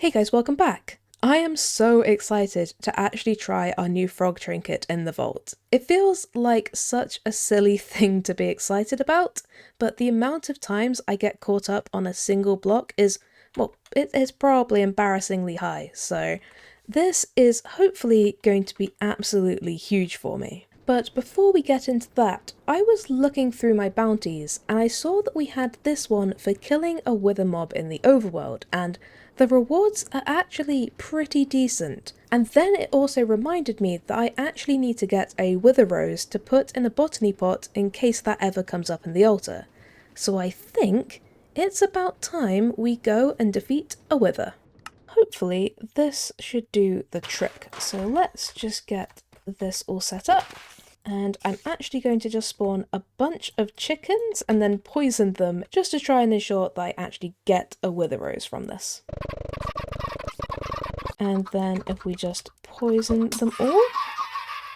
Hey guys, welcome back! I am so excited to actually try our new frog trinket in the vault. It feels like such a silly thing to be excited about, but the amount of times I get caught up on a single block is, well, it is probably embarrassingly high, so this is hopefully going to be absolutely huge for me. But before we get into that, I was looking through my bounties and I saw that we had this one for killing a wither mob in the overworld, and the rewards are actually pretty decent. And then it also reminded me that I actually need to get a wither rose to put in a botany pot in case that ever comes up in the altar. So I think it's about time we go and defeat a wither. Hopefully this should do the trick. So let's just get this all set up. And I'm actually going to just spawn a bunch of chickens and then poison them just to try and ensure that I actually get a wither rose from this. And then if we just poison them all,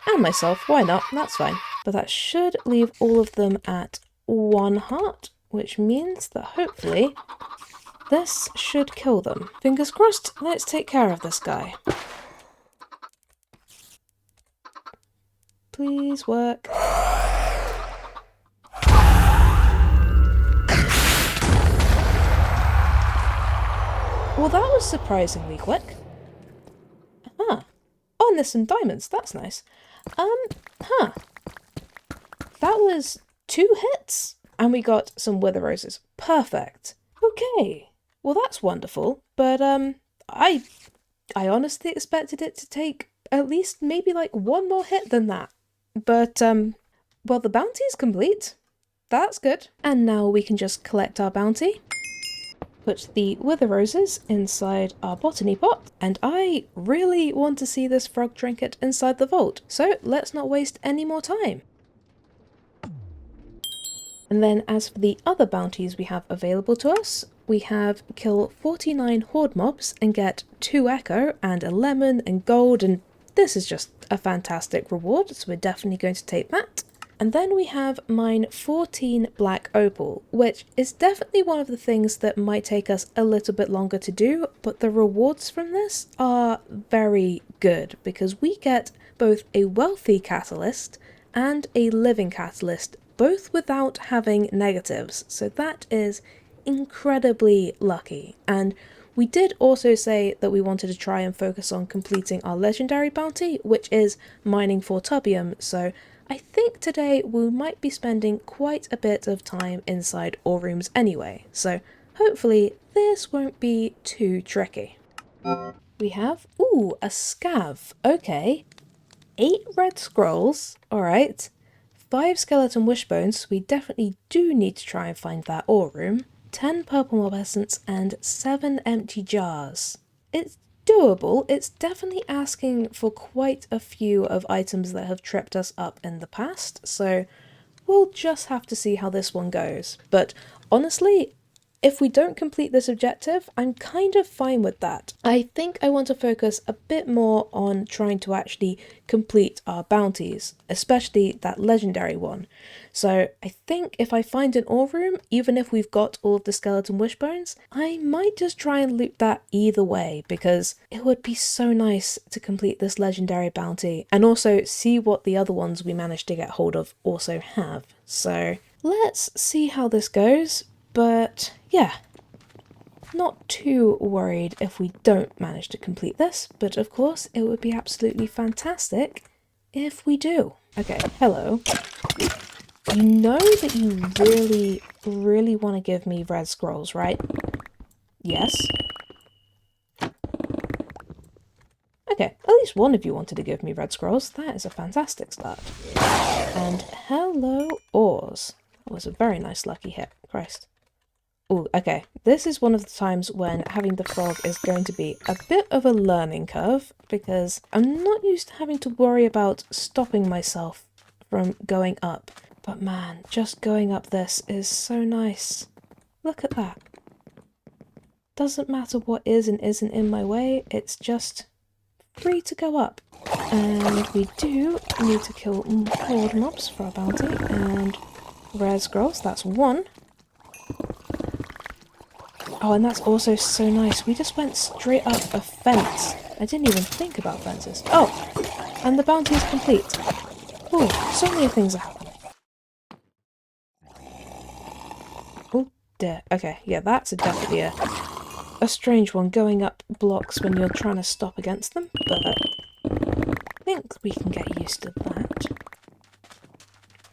and myself, why not, that's fine. But that should leave all of them at 1 heart, which means that hopefully this should kill them. Fingers crossed, let's take care of this guy. Please work. Well, that was surprisingly quick. Huh. Oh, and there's some diamonds. That's nice. Huh. That was 2 hits. And we got some wither roses. Perfect. Okay. Well, that's wonderful. But, I honestly expected it to take at least maybe like 1 more hit than that. But, well, the bounty's complete. That's good. And now we can just collect our bounty. Put the wither roses inside our botany pot, and I really want to see this frog trinket inside the vault, so let's not waste any more time. And then as for the other bounties we have available to us, we have kill 49 horde mobs and get 2 echo and a lemon and gold, and this is just a fantastic reward, so we're definitely going to take that. And then we have mine 14 black opal, which is definitely one of the things that might take us a little bit longer to do, but the rewards from this are very good because we get both a wealthy catalyst and a living catalyst, both without having negatives, so that is incredibly lucky. And we did also say that we wanted to try and focus on completing our legendary bounty, which is mining for tubium, so I think today we might be spending quite a bit of time inside ore rooms anyway, so hopefully this won't be too tricky. We have, ooh, a scav, okay. 8 red scrolls, alright. 5 skeleton wishbones, we definitely do need to try and find that ore room. 10 purple mob essence and 7 empty jars. It's doable. It's definitely asking for quite a few of items that have tripped us up in the past, so we'll just have to see how this one goes. But honestly, if we don't complete this objective, I'm kind of fine with that. I think I want to focus a bit more on trying to actually complete our bounties, especially that legendary one. So I think if I find an ore room, even if we've got all of the skeleton wishbones, I might just try and loot that either way, because it would be so nice to complete this legendary bounty and also see what the other ones we managed to get hold of also have. So let's see how this goes. But yeah, not too worried if we don't manage to complete this, but of course it would be absolutely fantastic if we do. Okay, hello. You know that you really want to give me red scrolls, right? Yes? Okay, at least one of you wanted to give me red scrolls. That is a fantastic start. And hello, ores. That was a very nice lucky hit. Christ. Oh, okay. This is one of the times when having the frog is going to be a bit of a learning curve, because I'm not used to having to worry about stopping myself from going up. But man, just going up this is so nice. Look at that. Doesn't matter what is and isn't in my way, it's just free to go up. And we do need to kill horde mobs for our bounty, and rare scrolls, that's 1. Oh, and that's also so nice. We just went straight up a fence. I didn't even think about fences. Oh, and the bounty is complete. Oh, so many things are happening. Oh dear. Okay, yeah, that's definitely a strange one, going up blocks when you're trying to stop against them, but I think we can get used to that.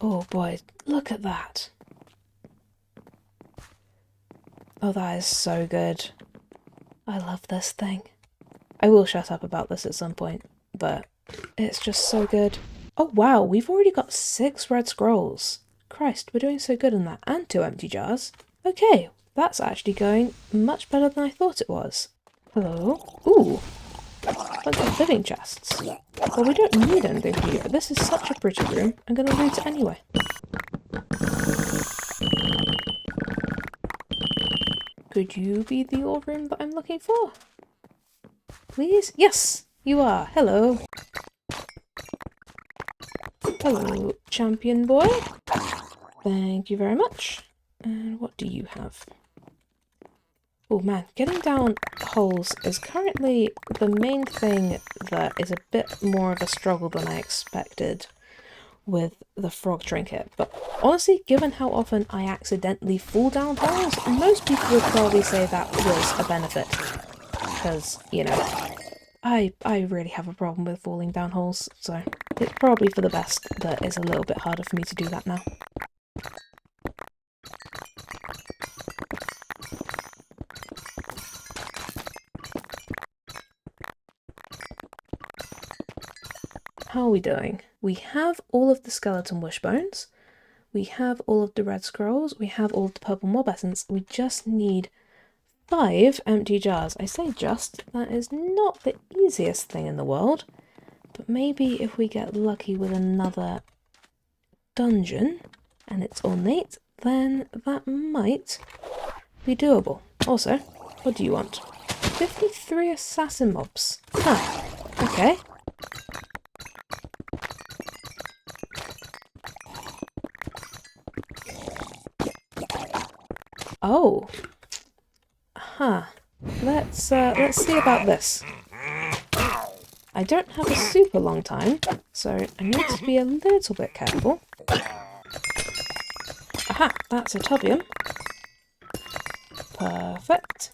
Oh boy, look at that. Oh, that is so good. I love this thing. I will shut up about this at some point, but it's just so good. Oh wow, we've already got 6 red scrolls. Christ, we're doing so good in that, and 2 empty jars. Okay, that's actually going much better than I thought it was. Hello? Ooh, bunch of living chests. Well, we don't need anything from you, but this is such a pretty room, I'm gonna loot it anyway. Could you be the ore room that I'm looking for? Please? Yes, you are. Hello. Hello, champion boy. Thank you very much. And what do you have? Oh man, getting down holes is currently the main thing that is a bit more of a struggle than I expected with the frog trinket. But honestly, given how often I accidentally fall down holes, most people would probably say that was a benefit. Because, you know, I really have a problem with falling down holes, so it's probably for the best that it's a little bit harder for me to do that now. How are we doing? We have all of the skeleton wishbones, we have all of the red scrolls, we have all of the purple mob essence, we just need 5 empty jars. I say just, that is not the easiest thing in the world, but maybe if we get lucky with another dungeon and it's ornate, then that might be doable. Also, what do you want? 53 assassin mobs. Huh, okay. Oh. Huh. Let's see about this. I don't have a super long time, so I need to be a little bit careful. Aha, that's a tubium. Perfect.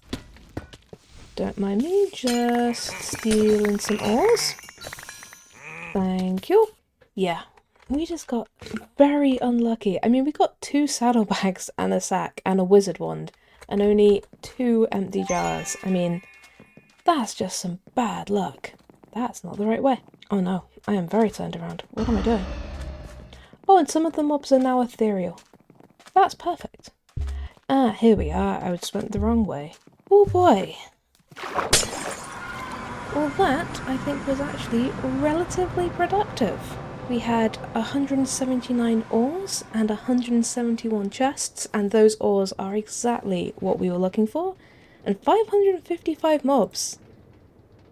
Don't mind me, just stealing some ores. Thank you. Yeah, we just got very unlucky. I mean, we got 2 saddlebags and a sack and a wizard wand, and only 2 empty jars. I mean, that's just some bad luck. That's not the right way. Oh no, I am very turned around. What am I doing? Oh, and some of the mobs are now ethereal. That's perfect. Ah, here we are. I just went the wrong way. Oh boy. Well, that, I think, was actually relatively productive. We had 179 ores and 171 chests, and those ores are exactly what we were looking for, and 555 mobs.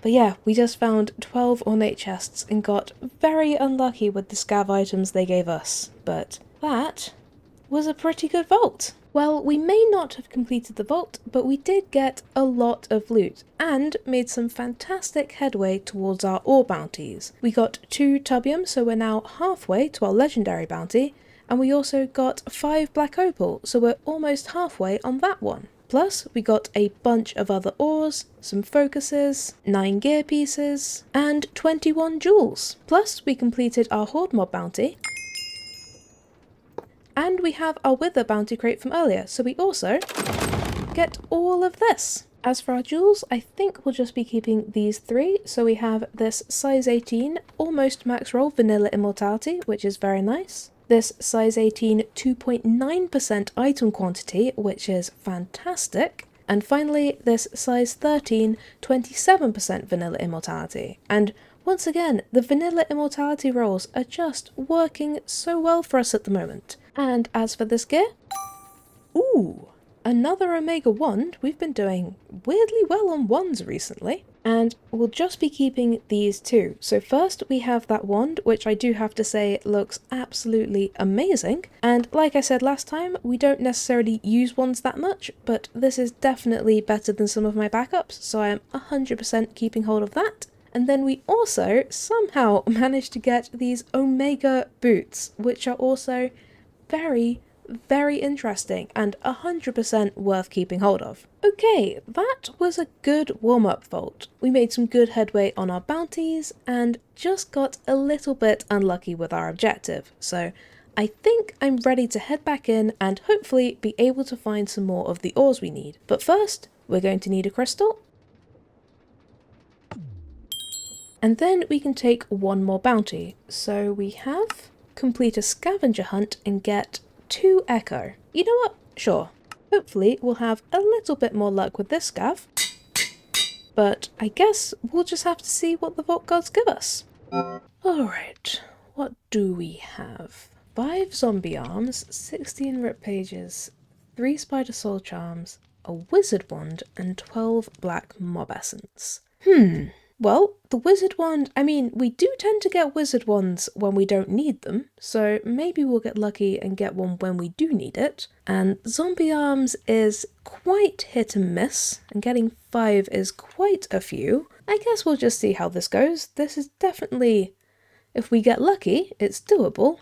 But yeah, we just found 12 ornate chests and got very unlucky with the scav items they gave us, but that was a pretty good vault. Well, we may not have completed the vault, but we did get a lot of loot and made some fantastic headway towards our ore bounties. We got 2 tubium, so we're now halfway to our legendary bounty, and we also got 5 black opal, so we're almost halfway on that one. Plus, we got a bunch of other ores, some focuses, 9 gear pieces, and 21 jewels. Plus, we completed our horde mob bounty, and we have our wither bounty crate from earlier, so we also get all of this. As for our jewels, I think we'll just be keeping these 3. So we have this size 18, almost max roll vanilla immortality, which is very nice. This size 18 2.9% item quantity, which is fantastic. And finally, this size 13 27% vanilla immortality. And once again, the vanilla immortality rolls are just working so well for us at the moment. And as for this gear, ooh, another Omega wand. We've been doing weirdly well on wands recently. And we'll just be keeping these two. So first we have that wand, which I do have to say looks absolutely amazing. And like I said last time, we don't necessarily use wands that much, but this is definitely better than some of my backups, so I am 100% keeping hold of that. And then we also somehow managed to get these Omega boots, which are also very interesting and 100% worth keeping hold of. Okay, that was a good warm-up vault. We made some good headway on our bounties and just got a little bit unlucky with our objective, so I think I'm ready to head back in and hopefully be able to find some more of the ores we need. But first, we're going to need a crystal, and then we can take one more bounty. So we have complete a scavenger hunt and get 2 echo. You know what? Sure. Hopefully we'll have a little bit more luck with this scav. But I guess we'll just have to see what the vault gods give us. Alright, what do we have? 5 zombie arms, 16 rip pages, 3 spider soul charms, a wizard wand, and 12 black mob essence. Well, the wizard wand, I mean, we do tend to get wizard wands when we don't need them, so maybe we'll get lucky and get one when we do need it. And zombie arms is quite hit and miss, and getting 5 is quite a few. I guess we'll just see how this goes. This is definitely, if we get lucky, it's doable,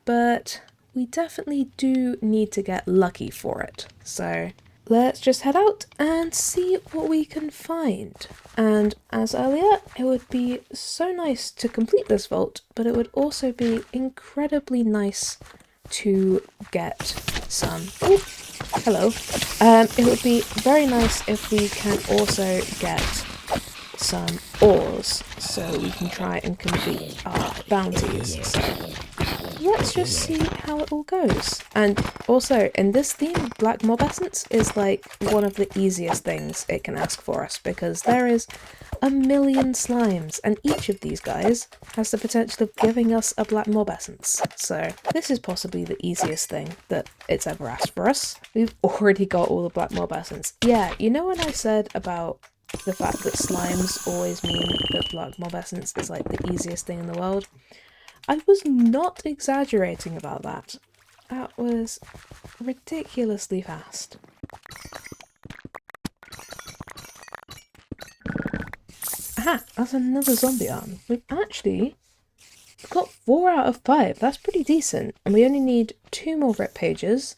but we definitely do need to get lucky for it. So let's just head out and see what we can find. And as earlier, it would be so nice to complete this vault, but it would also be incredibly nice to get some... Oh, hello. It would be very nice if we can also get some ores, so we can try and complete our bounties. So let's just see how it all goes. And also, in this theme, black mob essence is like one of the easiest things it can ask for us, because there is a million slimes, and each of these guys has the potential of giving us a black mob essence. So this is possibly the easiest thing that it's ever asked for us. We've already got all the black mob essence. Yeah, you know when I said about the fact that slimes always mean that black mob essence is like the easiest thing in the world? I was not exaggerating about that. That was ridiculously fast. Aha, that's another zombie arm. We've actually got 4 out of 5. That's pretty decent. And we only need 2 more rep pages,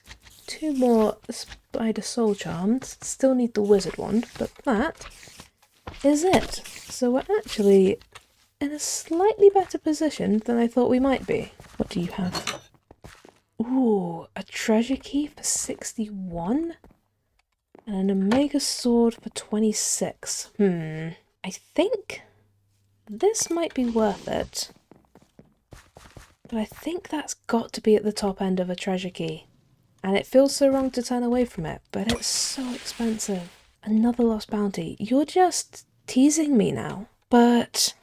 2 more spider soul charms, still need the wizard wand, but that is it. So we're actually in a slightly better position than I thought we might be. What do you have? Ooh, a treasure key for 61? And an omega sword for 26. I think this might be worth it. But I think that's got to be at the top end of a treasure key. And it feels so wrong to turn away from it, but it's so expensive. Another lost bounty. You're just teasing me now. But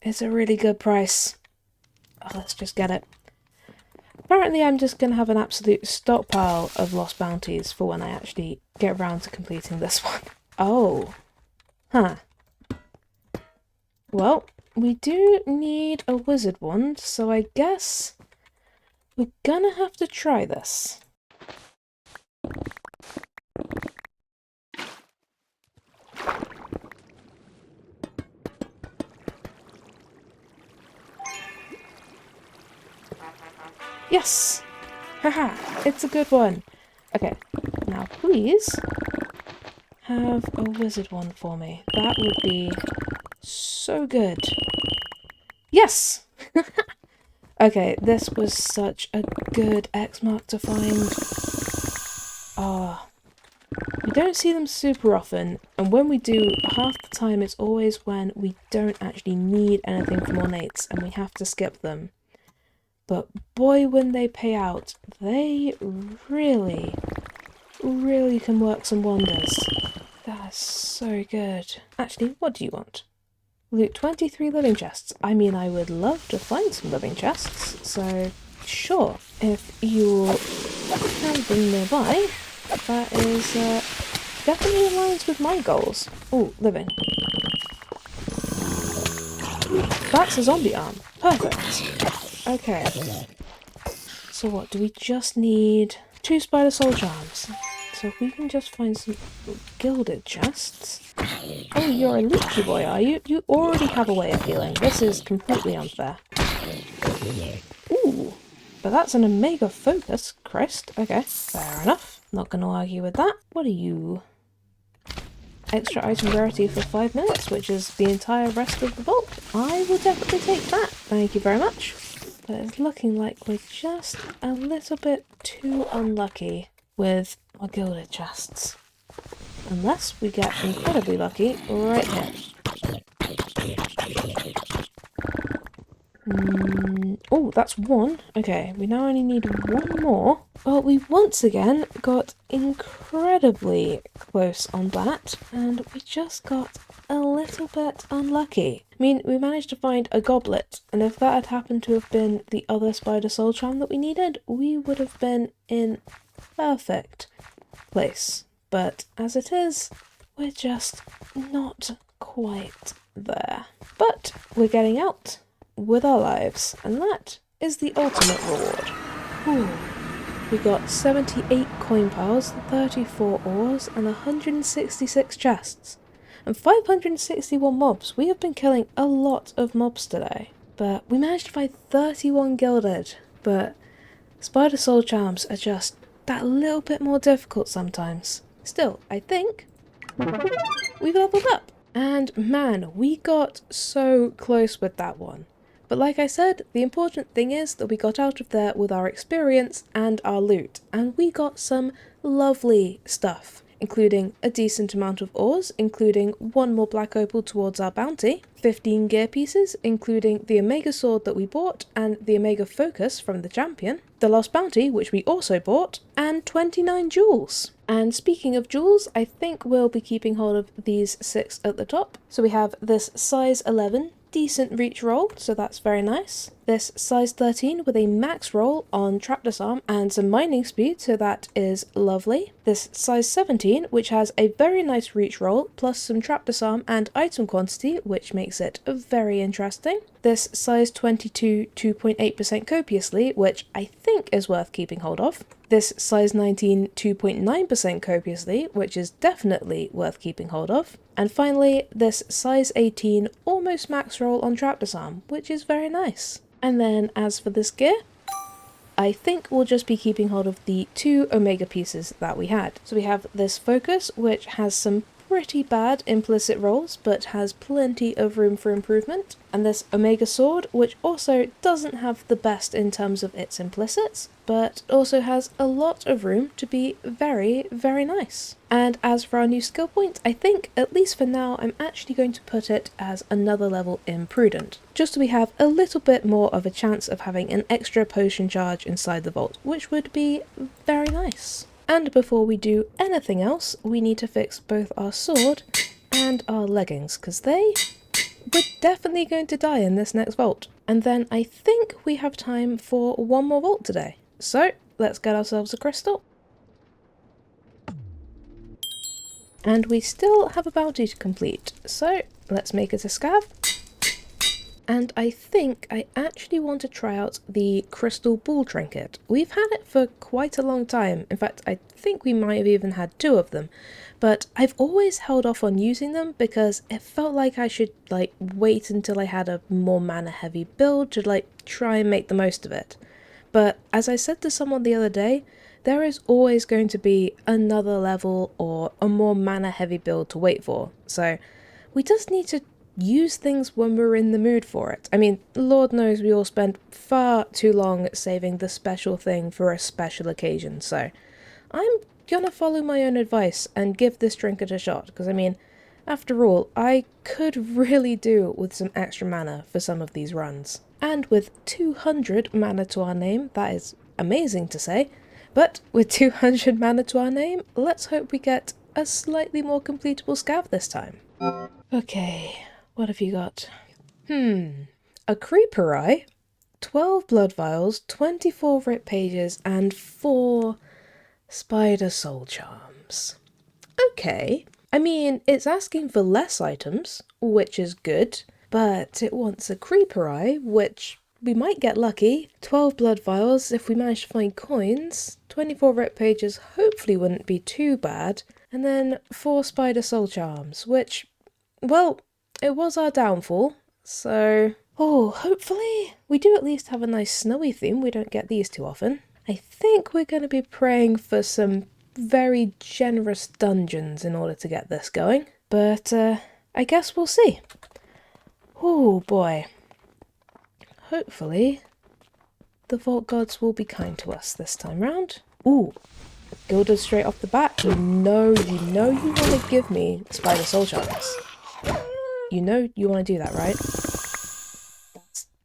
it's a really good price. Oh, let's just get it. Apparently I'm just going to have an absolute stockpile of lost bounties for when I actually get around to completing this one. Oh. Huh. Well, we do need a wizard wand, so I guess we're gonna have to try this. Yes! Haha! It's a good one! Okay, now please have a wizard wand for me. That would be so good. Yes! Okay, this was such a good X mark to find. Ah. We don't see them super often, and when we do, half the time it's always when we don't actually need anything from ornates and we have to skip them. But boy, when they pay out, they really, really can work some wonders. That's so good. Actually, what do you want? Loot 23 living chests. I mean, I would love to find some living chests, so sure, if you have them nearby. That is definitely aligns with my goals. Oh, living. That's a zombie arm. Perfect. Okay. So what, do we just need 2 spider soul charms? So if we can just find some gilded chests. Oh, you're a leechy boy, are you? You already have a way of healing. This is completely unfair. Ooh, but that's an omega focus. Christ. Okay, fair enough. Not gonna argue with that. What are you? Extra item rarity for 5 minutes, which is the entire rest of the vault. I will definitely take that. Thank you very much. But it's looking like we're just a little bit too unlucky with our gilded chests. Unless we get incredibly lucky right here. Oh, that's 1. Okay, we now only need 1 more. Well, we once again got incredibly close on that, and we just got a little bit unlucky. I mean, we managed to find a goblet, and if that had happened to have been the other spider soul charm that we needed, we would have been in perfect place. But as it is, we're just not quite there. But we're getting out with our lives, and that is the ultimate reward. Ooh. We got 78 coin piles, 34 ores, and 166 chests. And 561 mobs. We have been killing a lot of mobs today. But we managed to find 31 gilded. But spider soul charms are just that little bit more difficult sometimes. Still, I think we've leveled up. And man, we got so close with that one. But like I said, the important thing is that we got out of there with our experience and our loot, and we got some lovely stuff, including a decent amount of ores, including 1 more black opal towards our bounty, 15 gear pieces, including the omega sword that we bought and the omega focus from the champion, the lost bounty, which we also bought, and 29 jewels. And speaking of jewels, I think we'll be keeping hold of these 6 at the top. So we have this size 11 decent reach roll, so that's very nice. This size 13 with a max roll on trap disarm and some mining speed, so that is lovely. This size 17, which has a very nice reach roll, plus some trap disarm and item quantity, which makes it very interesting. This size 22 2.8% copiously, which I think is worth keeping hold of. This size 19 2.9% copiously, which is definitely worth keeping hold of. And finally, this size 18 almost max roll on trap disarm, which is very nice. And then as for this gear, I think we'll just be keeping hold of the 2 omega pieces that we had. So we have this focus, which has some pretty bad implicit rolls, but has plenty of room for improvement. And this omega sword, which also doesn't have the best in terms of its implicits, but also has a lot of room to be very, very nice. And as for our new skill point, I think, at least for now, I'm actually going to put it as another level in Prudent, just so we have a little bit more of a chance of having an extra potion charge inside the vault, which would be very nice. And before we do anything else, we need to fix both our sword and our leggings, because they were definitely going to die in this next vault. And then I think we have time for 1 more vault today. So let's get ourselves a crystal. And we still have a bounty to complete, so let's make it a scav. And I think I actually want to try out the crystal ball trinket. We've had it for quite a long time. In fact, I think we might have even had 2 of them. But I've always held off on using them because it felt like I should wait until I had a more mana heavy build to try and make the most of it. But as I said to someone the other day, there is always going to be another level or a more mana heavy build to wait for. So we just need to use things when we're in the mood for it. I mean, Lord knows we all spend far too long saving the special thing for a special occasion, so I'm gonna follow my own advice and give this trinket a shot, because I mean, after all, I could really do with some extra mana for some of these runs. And with 200 mana to our name, that is amazing to say, but with 200 mana to our name, let's hope we get a slightly more completable scav this time. Okay. What have you got? A creeper eye, 12 blood vials, 24 rip pages, and 4 Spider soul charms. Okay. I mean, it's asking for less items, which is good, but it wants a creeper eye, which we might get lucky. 12 blood vials if we manage to find coins. 24 rip pages hopefully wouldn't be too bad. And then 4 spider soul charms, which, well, it was our downfall. So, oh, hopefully we do at least have a nice snowy theme. We don't get these too often. I think we're going to be praying for some very generous dungeons in order to get this going. But I guess we'll see. Oh boy. Hopefully the Vault Gods will be kind to us this time round. Ooh, Gilded straight off the bat. You know you want to give me Spider Soul Charms. You know you want to do that, right?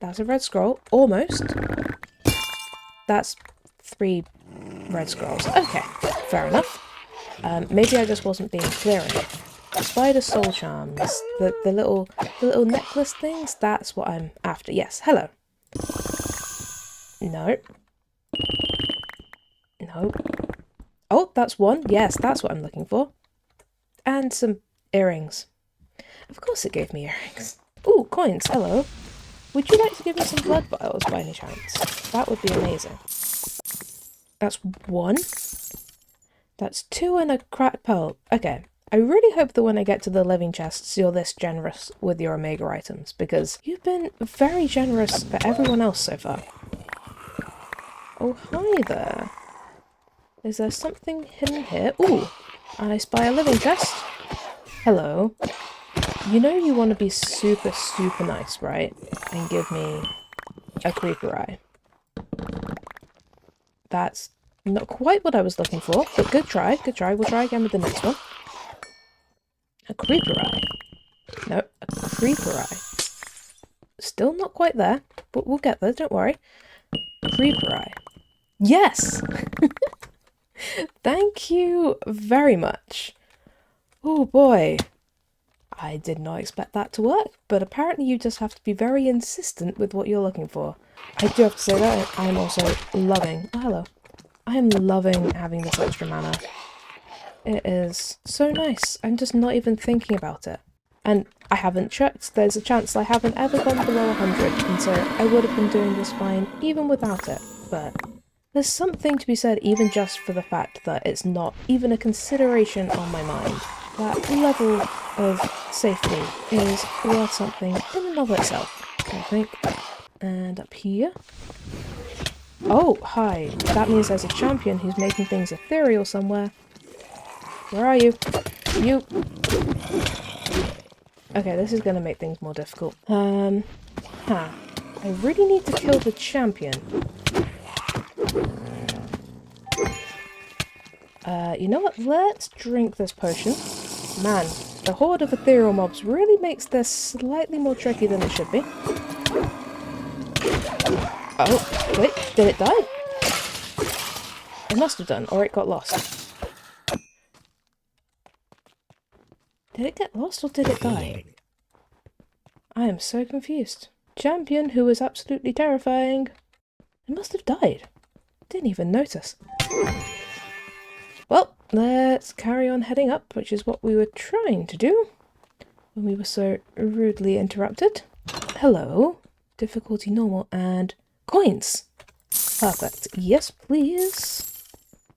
That's a red scroll. Almost. That's 3 red scrolls. Okay, fair enough. Maybe I just wasn't being clear enough. Spider soul charms, the little necklace things. That's what I'm after. Yes. Hello. No. No. Oh, that's one. Yes, that's what I'm looking for. And some earrings. Of course, it gave me earrings. Ooh, coins. Hello. Would you like to give me some blood vials by any chance? That would be amazing. That's 1. That's 2 and a cracked pearl. Okay. I really hope that when I get to the living chests, you're this generous with your Omega items, because you've been very generous for everyone else so far. Oh, hi there. Is there something hidden here? Ooh, I spy a living chest. Hello. You know you want to be super, super nice, right? And give me a creeper eye. That's not quite what I was looking for, but good try, good try. We'll try again with the next one. A creeper eye. No, a creeper eye. Still not quite there, but we'll get there, don't worry. Creeper eye. Yes! Thank you very much. Oh boy. I did not expect that to work, but apparently you just have to be very insistent with what you're looking for. I do have to say that I am also loving... Oh, hello. I am loving having this extra mana. It is so nice. I'm just not even thinking about it. And I haven't checked. There's a chance I haven't ever gone below 100, and so I would have been doing this fine even without it. But there's something to be said even just for the fact that it's not even a consideration on my mind. That level of safety is worth something in and of itself, I think. And up here. Oh, hi. That means there's a champion who's making things ethereal somewhere. Where are you? You. Okay, this is going to make things more difficult. I really need to kill the champion. You know what? Let's drink this potion. Man, the horde of ethereal mobs really makes this slightly more tricky than it should be. Oh, wait, did it die? It must have done, or it got lost. Did it get lost, or did it die? I am so confused. Champion who was absolutely terrifying. It must have died. Didn't even notice. Well, let's carry on heading up, which is what we were trying to do when we were so rudely interrupted. Hello. Difficulty normal and coins. Perfect. Yes, please.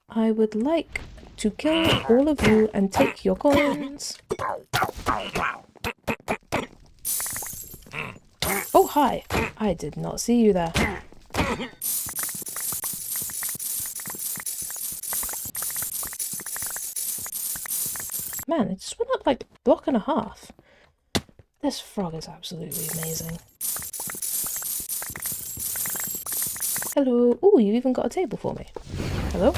I would like to kill all of you and take your coins. Oh, hi. I did not see you there. Man, it just went up like a block and a half. This frog is absolutely amazing. Hello. Ooh, you even got a table for me. Hello?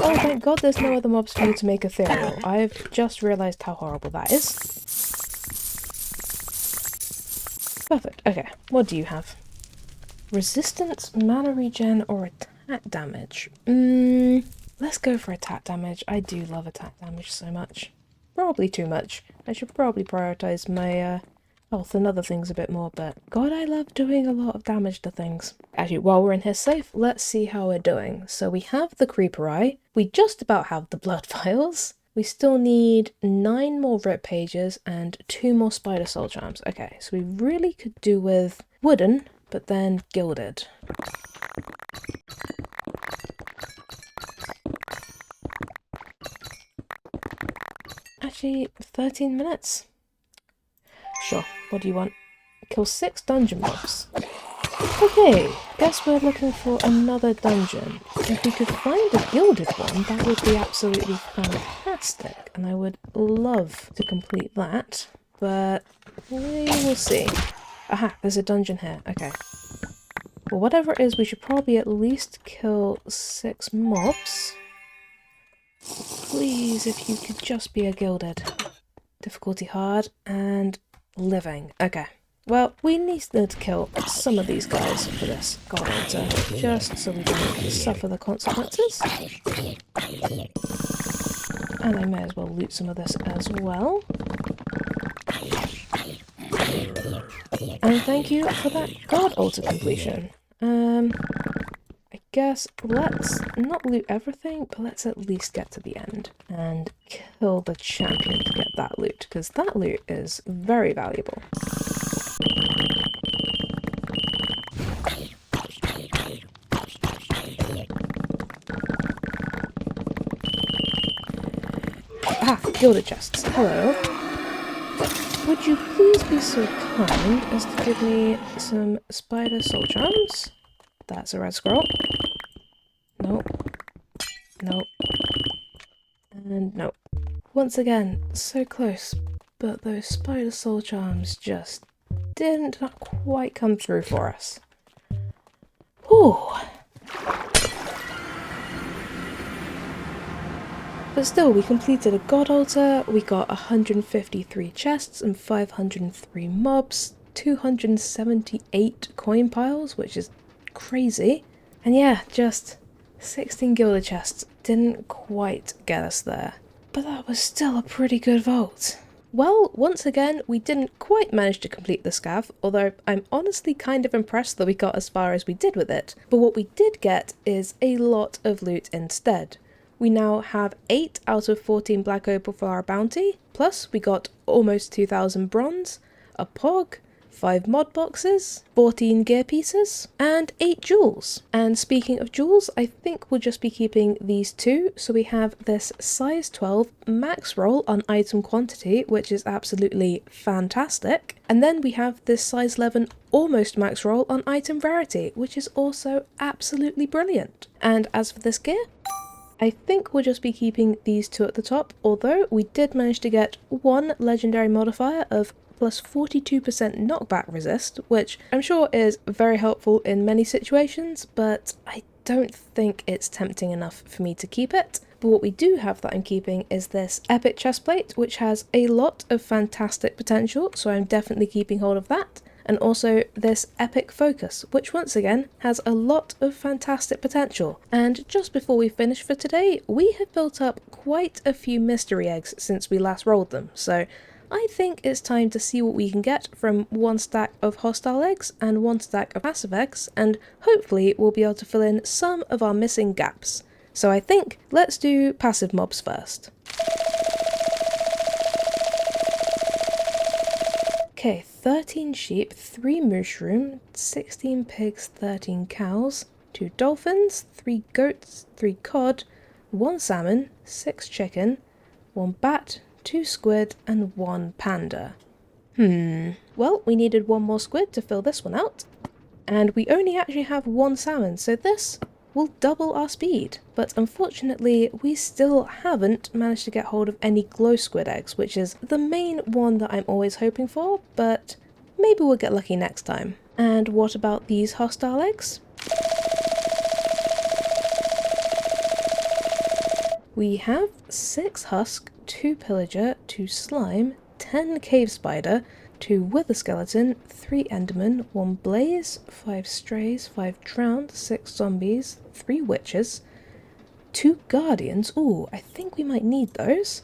Oh, thank God there's no other mobs for you to make ethereal. I've just realised how horrible that is. Perfect. Okay, what do you have? Resistance, mana regen, or attack damage? Let's go for attack damage. I do love attack damage so much. Probably too much. I should probably prioritise my health and other things a bit more, but God, I love doing a lot of damage to things. Actually, while we're in here safe, let's see how we're doing. So we have the creeper eye. We just about have the blood vials. We still need 9 more rip pages and 2 more spider soul charms. Okay, so we really could do with wooden, but then gilded. Actually, 13 minutes. Sure, what do you want? Kill 6 dungeon mobs. Okay, guess we're looking for another dungeon. If we could find a gilded one, that would be absolutely fantastic, and I would love to complete that, but we will see. Aha, there's a dungeon here. Okay. Well, whatever it is, we should probably at least kill 6 mobs. Please, if you could just be a gilded. Difficulty hard and living. Okay. Well, we need to kill some of these guys for this god altar, just so we don't suffer the consequences. And I may as well loot some of this as well. And thank you for that god altar completion. I guess let's not loot everything, but let's at least get to the end and kill the champion to get that loot, because that loot is very valuable. Ah, gilded chests. Hello. Would you please be so kind as to give me some spider soul charms? That's a red scroll. Nope. Nope. And nope. Once again, so close, but those spider soul charms just didn't quite come through for us. Whew. But still, we completed a god altar, we got 153 chests and 503 mobs, 278 coin piles, which is crazy. And yeah, just 16 gilded chests. Didn't quite get us there. But that was still a pretty good vault. Well, once again, we didn't quite manage to complete the scav, although I'm honestly kind of impressed that we got as far as we did with it. But what we did get is a lot of loot instead. We now have 8 out of 14 black opal for our bounty, plus we got almost 2,000 bronze, a pog, 5 mod boxes, 14 gear pieces, and 8 jewels. And speaking of jewels, I think we'll just be keeping these 2. So we have this size 12 max roll on item quantity, which is absolutely fantastic. And then we have this size 11 almost max roll on item rarity, which is also absolutely brilliant. And as for this gear, I think we'll just be keeping these 2 at the top, although we did manage to get 1 legendary modifier of plus 42% knockback resist, which I'm sure is very helpful in many situations, but I don't think it's tempting enough for me to keep it. But what we do have that I'm keeping is this epic chestplate, which has a lot of fantastic potential, so I'm definitely keeping hold of that. And also this epic focus, which once again has a lot of fantastic potential. And just before we finish for today, we have built up quite a few mystery eggs since we last rolled them, so I think it's time to see what we can get from 1 stack of hostile eggs and 1 stack of passive eggs, and hopefully we'll be able to fill in some of our missing gaps. So I think let's do passive mobs first. Okay, 13 sheep, 3 mushroom, 16 pigs, 13 cows, 2 dolphins, 3 goats, 3 cod, 1 salmon, 6 chicken, 1 bat, 2 squid, and 1 panda. Well, we needed 1 more squid to fill this one out, and we only actually have 1 salmon, so this will double our speed. But unfortunately, we still haven't managed to get hold of any glow squid eggs, which is the main one that I'm always hoping for, but maybe we'll get lucky next time. And what about these hostile eggs? We have 6 husk, 2 pillager, 2 slime, 10 cave spider, 2 wither skeleton, 3 enderman, 1 blaze, 5 strays, 5 drowned, 6 zombies, 3 witches, 2 guardians. Ooh, I think we might need those.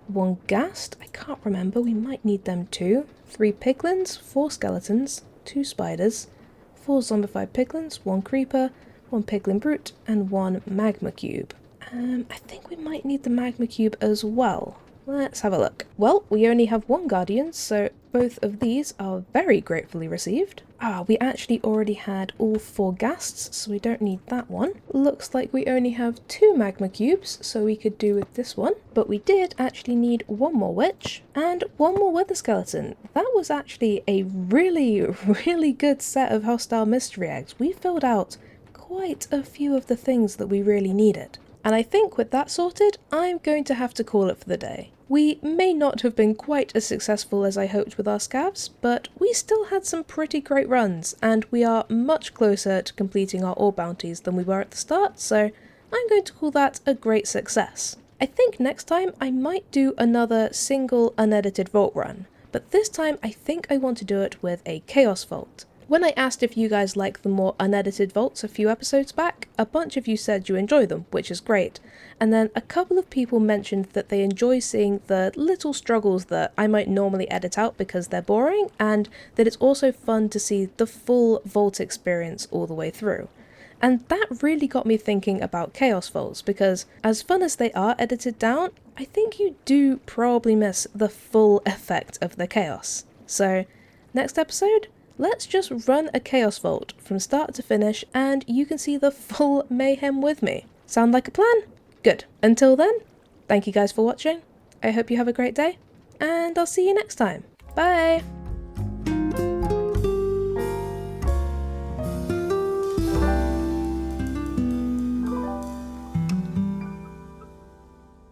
1 ghast, I can't remember, we might need them too. 3 piglins, 4 skeletons, 2 spiders, 4 zombified piglins, 1 creeper, 1 piglin brute, and 1 magma cube. I think we might need the magma cube as well. Let's have a look. Well, we only have 1 guardian, so both of these are very gratefully received. We actually already had all 4 ghasts, so we don't need that one. Looks like we only have 2 magma cubes, so we could do with this one. But we did actually need 1 more witch and 1 more wither skeleton. That was actually a really, really good set of hostile mystery eggs. We filled out quite a few of the things that we really needed. And I think with that sorted, I'm going to have to call it for the day. We may not have been quite as successful as I hoped with our scavs, but we still had some pretty great runs, and we are much closer to completing our ore bounties than we were at the start, so I'm going to call that a great success. I think next time I might do another single unedited vault run, but this time I think I want to do it with a chaos vault. When I asked if you guys like the more unedited vaults a few episodes back, a bunch of you said you enjoy them, which is great. And then a couple of people mentioned that they enjoy seeing the little struggles that I might normally edit out because they're boring, and that it's also fun to see the full vault experience all the way through. And that really got me thinking about chaos vaults, because as fun as they are edited down, I think you do probably miss the full effect of the chaos. So, next episode, let's just run a chaos vault from start to finish and you can see the full mayhem with me. Sound like a plan? Good. Until then, thank you guys for watching. I hope you have a great day and I'll see you next time. Bye!